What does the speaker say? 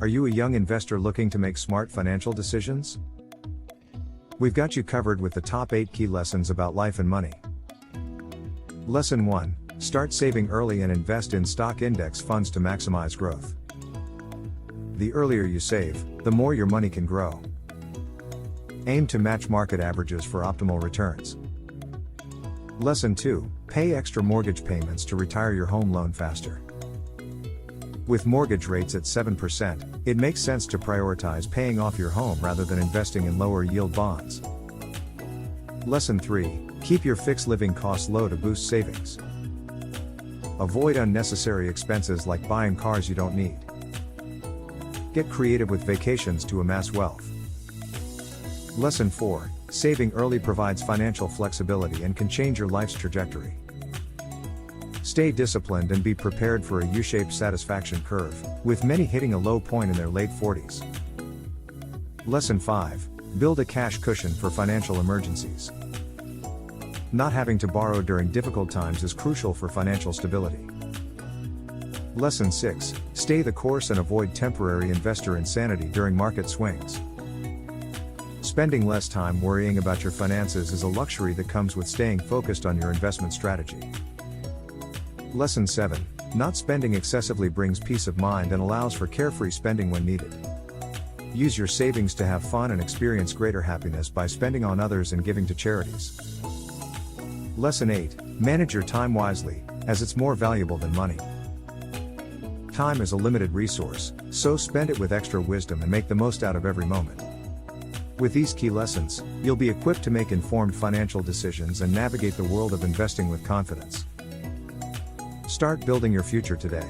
Are you a young investor looking to make smart financial decisions? We've got you covered with the top 8 key lessons about life and money. Lesson 1. Start saving early and invest in stock index funds to maximize growth. The earlier you save, the more your money can grow. Aim to match market averages for optimal returns. Lesson 2. Pay extra mortgage payments to retire your home loan faster. With mortgage rates at 7%, it makes sense to prioritize paying off your home rather than investing in lower yield bonds. Lesson 3. Keep your fixed living costs low to boost savings. Avoid unnecessary expenses like buying cars you don't need. Get creative with vacations to amass wealth. Lesson 4. Saving early provides financial flexibility and can change your life's trajectory. Stay disciplined and be prepared for a U-shaped satisfaction curve, with many hitting a low point in their late 40s. Lesson 5. Build a cash cushion for financial emergencies. Not having to borrow during difficult times is crucial for financial stability. Lesson 6. Stay the course and avoid temporary investor insanity during market swings. Spending less time worrying about your finances is a luxury that comes with staying focused on your investment strategy. Lesson 7. Not spending excessively brings peace of mind and allows for carefree spending when needed. Use your savings to have fun and experience greater happiness by spending on others and giving to charities. Lesson 8. Manage your time wisely, as it's more valuable than money. Time is a limited resource, so spend it with extra wisdom and make the most out of every moment. With these key lessons, you'll be equipped to make informed financial decisions and navigate the world of investing with confidence. Start building your future today.